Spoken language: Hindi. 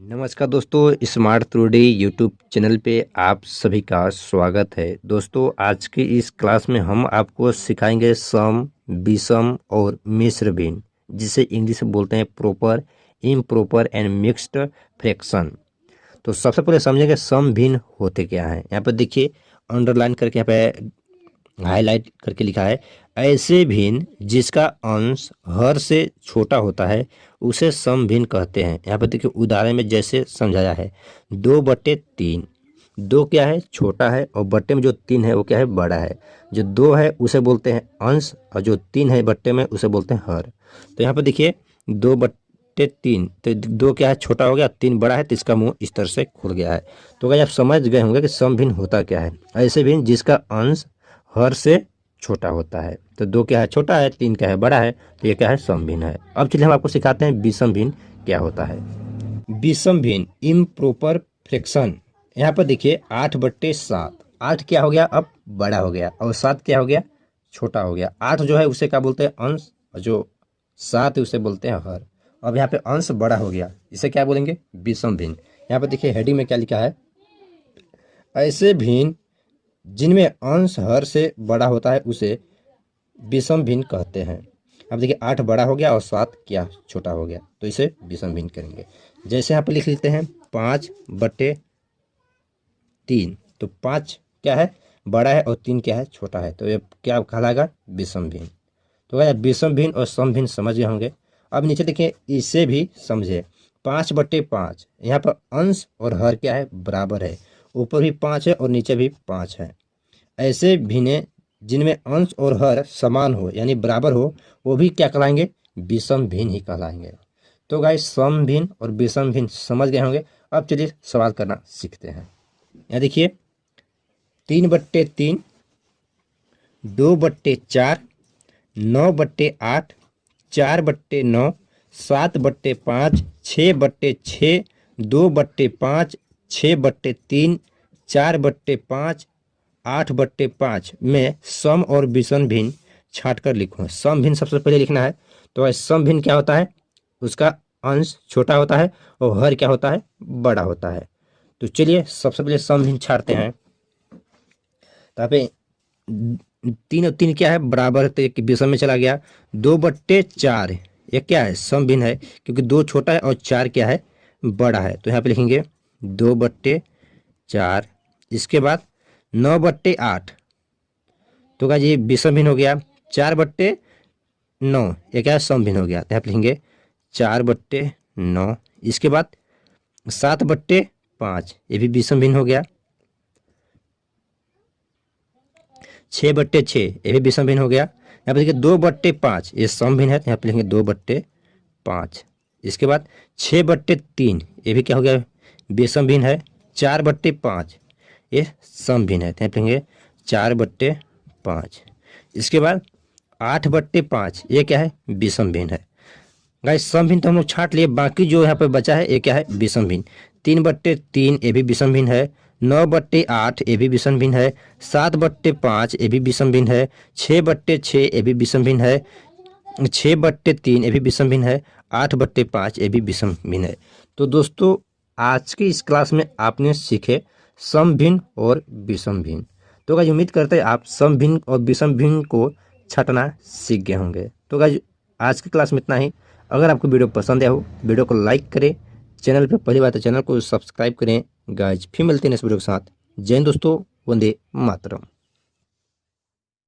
नमस्कार दोस्तों, स्मार्ट ट्रूडी यूट्यूब चैनल पे आप सभी का स्वागत है। दोस्तों, आज की इस क्लास में हम आपको सिखाएंगे सम, विषम और मिश्र भिन्न, जिसे इंग्लिश में बोलते हैं proper, improper and mixed fraction. तो सबसे पहले समझेंगे सम भिन्न होते क्या हैं। यहाँ पर देखिए, अंडरलाइन करके यहाँ पे हाईलाइट करके लिखा है, ऐसे भिन्न जिसका अंश हर से छोटा होता है उसे सम भिन्न कहते हैं। यहाँ पर देखिए उदाहरण में जैसे समझाया है, 2/3। दो क्या है, छोटा है, और बट्टे में जो 3 है वो क्या है, बड़ा है। जो 2 है उसे बोलते हैं अंश, और जो 3 है बट्टे में उसे बोलते हैं हर। तो यहाँ पर देखिए 2/3, तो 2 क्या है, छोटा हो गया, 3 बड़ा है, तो इसका मुंह इस तरह से खुल गया है। तो क्या आप समझ गए होंगे कि सम भिन्न होता क्या है। ऐसे भिन्न जिसका अंश हर से छोटा होता है। तो 2 क्या है, छोटा है, 3 क्या है, बड़ा है, तो ये क्या है, सम भिन्न है। अब चलिए हम आपको सिखाते हैं विषम भिन्न क्या होता है। विषम भिन्न इम्प्रॉपर फ्रैक्शन। यहाँ पर देखिए 8/7, 8 क्या हो गया, अब बड़ा हो गया, और 7 क्या हो गया, छोटा हो गया। 8 जो है उसे क्या बोलते हैं, अंश, और जो 7 है उसे बोलते हैं हर। अब यहाँ पे अंश बड़ा हो गया, इसे क्या बोलेंगे, विषम भिन्न। यहाँ पर देखिए हेडिंग में क्या लिखा है, ऐसे भिन्न जिनमें अंश हर से बड़ा होता है उसे विषम भिन्न कहते हैं। अब देखिए 8 बड़ा हो गया और 7 क्या, छोटा हो गया, तो इसे विषम भिन्न करेंगे। जैसे यहाँ पे लिख लेते हैं 5/3, तो 5 क्या है, बड़ा है, और 3 क्या है, छोटा है, तो ये क्या कहलाएगा, विषम भिन्न। तो क्या विषम भिन्न और सम भिन्न समझ गए होंगे। अब नीचे देखिए, इसे भी समझे, 5/5, यहाँ पर अंश और हर क्या है, बराबर है। ऊपर भी 5 है और नीचे भी 5 है। ऐसे भिन्न जिनमें अंश और हर समान हो यानी बराबर हो, वो भी क्या कहलाएंगे, विषम भिन्न ही कहलाएंगे। तो गाइस सम भिन्न और विषम भिन्न समझ गए होंगे। अब चलिए सवाल करना सीखते हैं। यहाँ देखिए 3/3, 2/4, 9/8, 4/9, 7/5, 6/6, 2/5, 6/3, 4/5, 8/5 में सम और विषम भिन्न छांट कर लिखो। सम भिन्न सबसे पहले लिखना है। तो सम भिन्न क्या होता है, उसका अंश छोटा होता है और हर क्या होता है, बड़ा होता है। तो चलिए सबसे पहले सम भिन्न छाटते हैं। तो यहाँ पे 3 और 3 क्या है, बराबर है, तो एक विषम में चला गया। 2/4 ये क्या है, सम भिन्न है, क्योंकि 2 छोटा है और 4 क्या है, बड़ा है। तो यहाँ पे लिखेंगे 2/4। इसके बाद 9/8, तो क्या ये विषम भिन्न हो गया। 4/9 ये क्या है, सम भिन्न हो गया, तो यहाँ पे लिखेंगे 4/9। इसके बाद 7/5 ये भी विषम भिन्न हो गया। 6/6 ये भी विषम भिन्न हो गया। यहाँ पे देखिए 2/5 ये सम भिन्न है, तो यहाँ पे लिखेंगे 2/5। इसके बाद 6/3 ये भी क्या हो गया, विषम भिन्न है। 4/5 ये सम भिन्न है, तो यहाँ पे लिखेंगे 4/5। इसके बाद 8/5 ये क्या है, विषम भिन्न है। गाइस सम भिन्न तो हम लोग छांट लिए, बाकी जो यहाँ पे बचा है ये क्या है, विषम भिन्न। 3/3 ये भी विषम भिन्न है। 9/8 ये भी विषम भिन्न है। 7/5 ये भी विषम भिन्न है। 6/6 ये भी विषम भिन्न है। 6/3 ये भी विषम भिन्न है। 8/5 ये भी विषम भिन्न है। तो दोस्तों आज की इस क्लास में आपने सीखे सम भिन्न और विषम भिन्न। तो गाइस उम्मीद करते हैं आप सम भिन्न और विषम भिन्न को छांटना सीख गए होंगे। तो गाइस आज की क्लास में इतना ही। अगर आपको वीडियो पसंद आया हो, वीडियो को लाइक करें, चैनल पर पहली बार तो चैनल को सब्सक्राइब करें। गाइस फिर मिलते हैं इस वीडियो के साथ। जय हिंद दोस्तों, वंदे मातरम।